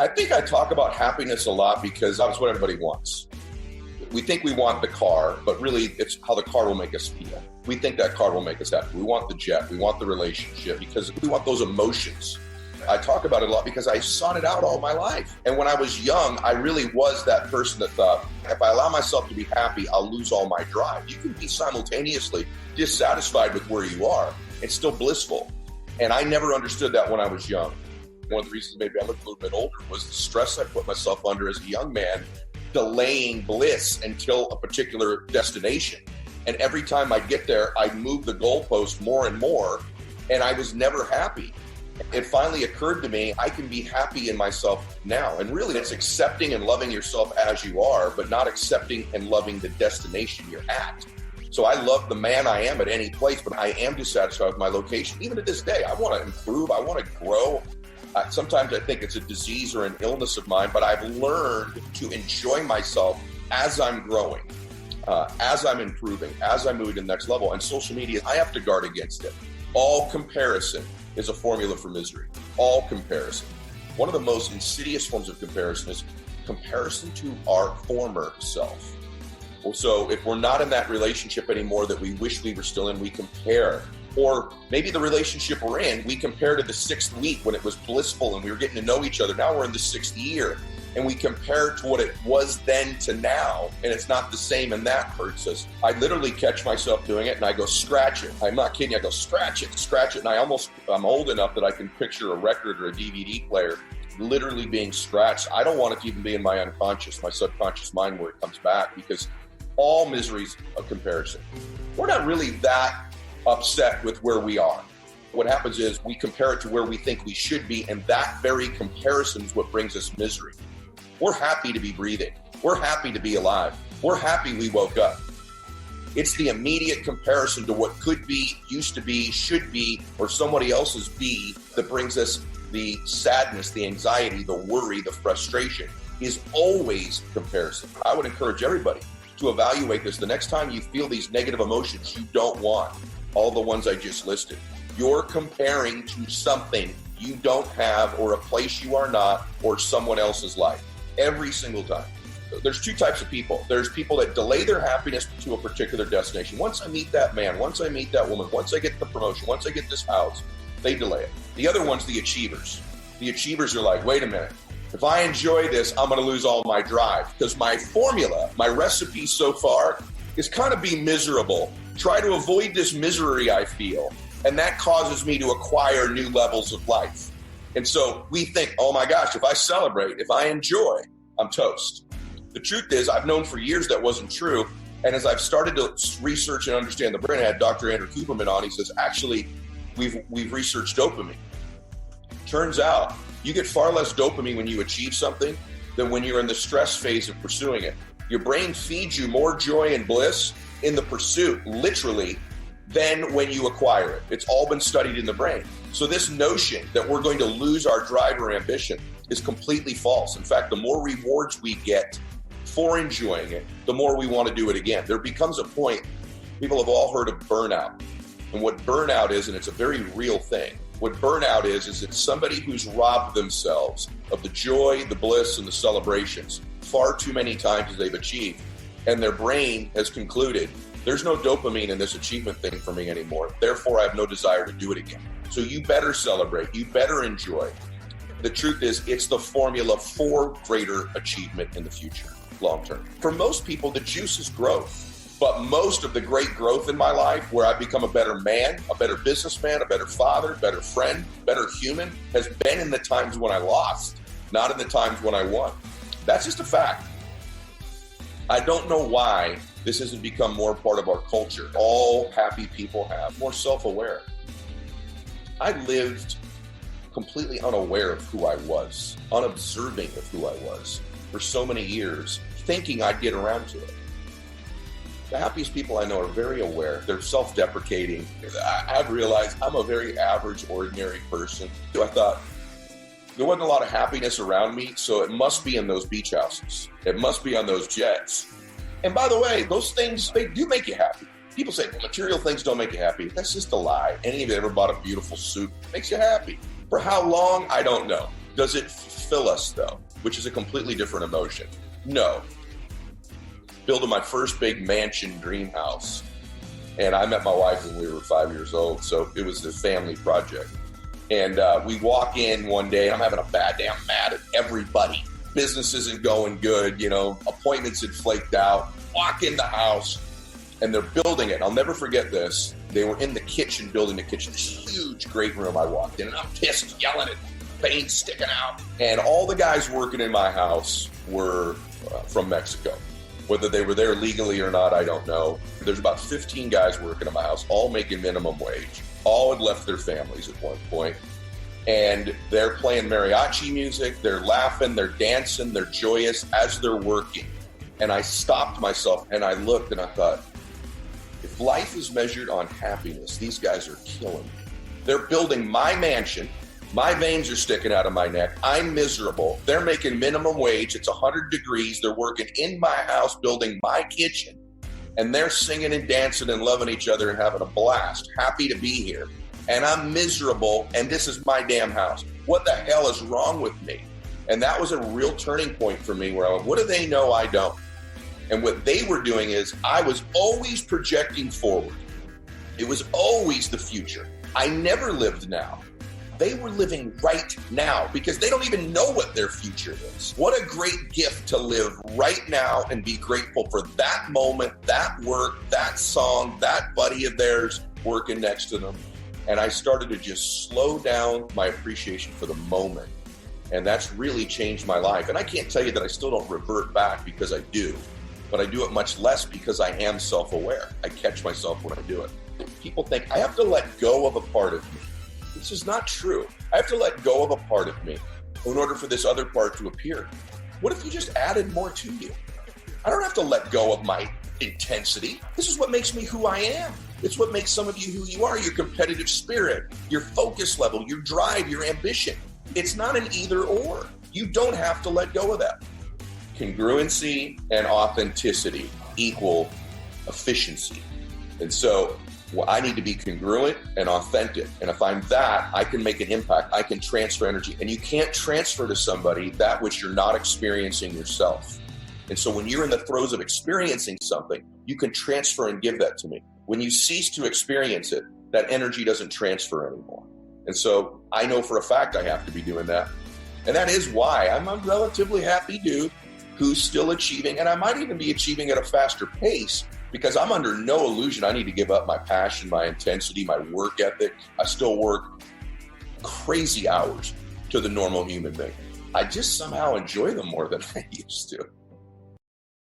I think I talk about happiness a lot because that's what everybody wants. We think we want the car, but really it's how the car will make us feel. We think that car will make us happy. We want the jet. We want the relationship because we want those emotions. I talk about it a lot because I sought it out all my life. And when I was young, I really was that person that thought, if I allow myself to be happy, I'll lose all my drive. You can be simultaneously dissatisfied with where you are and still blissful. And I never understood that when I was young. One of the reasons maybe I looked a little bit older was the stress I put myself under as a young man, delaying bliss until a particular destination. And every time I'd get there, I'd move the goalpost more and more, and I was never happy. It finally occurred to me, I can be happy in myself now. And really, it's accepting and loving yourself as you are, but not accepting and loving the destination you're at. So I love the man I am at any place, but I am dissatisfied with my location. Even to this day, I want to improve. I want to grow. Sometimes I think it's a disease or an illness of mine, but I've learned to enjoy myself as I'm growing, as I'm improving, as I move to the next level. And social media, I have to guard against it. All comparison is a formula for misery. All comparison. One of the most insidious forms of comparison is comparison to our former self. So if we're not in that relationship anymore that we wish we were still in, we compare. Or maybe the relationship we're in, we compare to the 6th week when it was blissful and we were getting to know each other. Now we're in the 6th year and we compare to what it was then to now, and it's not the same, and that hurts us. I literally catch myself doing it and I go, scratch it. I'm not kidding. I go, scratch it. And I'm old enough that I can picture a record or a DVD player literally being scratched. I don't want it to even be in my unconscious, my subconscious mind where it comes back, because all misery's a comparison. We're not really that upset with where we are. What happens is we compare it to where we think we should be, and that very comparison is what brings us misery. We're happy to be breathing. We're happy to be alive. We're happy we woke up. It's the immediate comparison to what could be, used to be, should be, or somebody else's be that brings us the sadness, the anxiety, the worry, the frustration is always comparison. I would encourage everybody to evaluate this. The next time you feel these negative emotions you don't want, all the ones I just listed, you're comparing to something you don't have, or a place you are not, or someone else's life. Every single time. There's 2 types of people. There's people that delay their happiness to a particular destination. Once I meet that man, once I meet that woman, once I get the promotion, once I get this house, they delay it. The other one's the achievers. The achievers are like, wait a minute. If I enjoy this, I'm going to lose all my drive, because my formula, my recipe so far is kind of be miserable. Try to avoid this misery I feel. And that causes me to acquire new levels of life. And so we think, oh my gosh, if I celebrate, if I enjoy, I'm toast. The truth is, I've known for years that wasn't true. And as I've started to research and understand the brain, I had Dr. Andrew Cooperman on. He says, actually, we've researched dopamine. Turns out you get far less dopamine when you achieve something than when you're in the stress phase of pursuing it. Your brain feeds you more joy and bliss in the pursuit, literally, than when you acquire it. It's all been studied in the brain. So this notion that we're going to lose our drive or ambition is completely false. In fact, the more rewards we get for enjoying it, the more we want to do it again. There becomes a point, people have all heard of burnout. And what burnout is, and it's a very real thing, what burnout is it's somebody who's robbed themselves of the joy, the bliss, and the celebrations far too many times as they've achieved. And their brain has concluded, there's no dopamine in this achievement thing for me anymore. Therefore, I have no desire to do it again. So you better celebrate. You better enjoy. The truth is, it's the formula for greater achievement in the future, long term. For most people, the juice is growth. But most of the great growth in my life, where I've become a better man, a better businessman, a better father, better friend, better human, has been in the times when I lost, not in the times when I won. That's just a fact. I don't know why this hasn't become more part of our culture. All happy people have more self-aware. I lived completely unaware of who I was, unobserving of who I was for so many years, thinking I'd get around to it. The happiest people I know are very aware. They're self-deprecating. I've realized I'm a very average, ordinary person. I thought there wasn't a lot of happiness around me, so it must be in those beach houses. It must be on those jets. And by the way, those things, they do make you happy. People say, well, material things don't make you happy. That's just a lie. Any of you ever bought a beautiful suit? It makes you happy. For how long? I don't know. Does it fill us though? Which is a completely different emotion. No. Building my first big mansion dream house. And I met my wife when we were 5 years old. So it was a family project. And we walk in one day, and I'm having a bad day. I'm mad at everybody. Business isn't going good. Appointments had flaked out. Walk in the house, and they're building it. I'll never forget this. They were in the kitchen, building the kitchen. This huge, great room. I walked in, and I'm pissed, yelling at veins sticking out. And all the guys working in my house were from Mexico. Whether they were there legally or not, I don't know. There's about 15 guys working in my house, all making minimum wage. All had left their families at one point. And they're playing mariachi music, they're laughing, they're dancing, they're joyous as they're working. And I stopped myself and I looked and I thought, if life is measured on happiness, these guys are killing me. They're building my mansion. My veins are sticking out of my neck. I'm miserable. They're making minimum wage. It's 100 degrees. They're working in my house, building my kitchen. And they're singing and dancing and loving each other and having a blast. Happy to be here. And I'm miserable, and this is my damn house. What the hell is wrong with me? And that was a real turning point for me where I went, what do they know I don't? And what they were doing is I was always projecting forward. It was always the future. I never lived now. They were living right now because they don't even know what their future is. What a great gift to live right now and be grateful for that moment, that work, that song, that buddy of theirs working next to them. And I started to just slow down my appreciation for the moment. And that's really changed my life. And I can't tell you that I still don't revert back because I do, but I do it much less because I am self-aware. I catch myself when I do it. People think I have to let go of a part of me. This is not true. I have to let go of a part of me in order for this other part to appear. What if you just added more to you? I don't have to let go of my intensity. This is what makes me who I am. It's what makes some of you who you are, your competitive spirit, your focus level, your drive, your ambition. It's not an either or. You don't have to let go of that. Congruency and authenticity equal efficiency. And so I need to be congruent and authentic. And if I'm that, I can make an impact. I can transfer energy. And you can't transfer to somebody that which you're not experiencing yourself. And so when you're in the throes of experiencing something, you can transfer and give that to me. When you cease to experience it, that energy doesn't transfer anymore. And so I know for a fact I have to be doing that. And that is why I'm a relatively happy dude who's still achieving. And I might even be achieving at a faster pace because I'm under no illusion I need to give up my passion, my intensity, my work ethic. I still work crazy hours to the normal human being. I just somehow enjoy them more than I used to.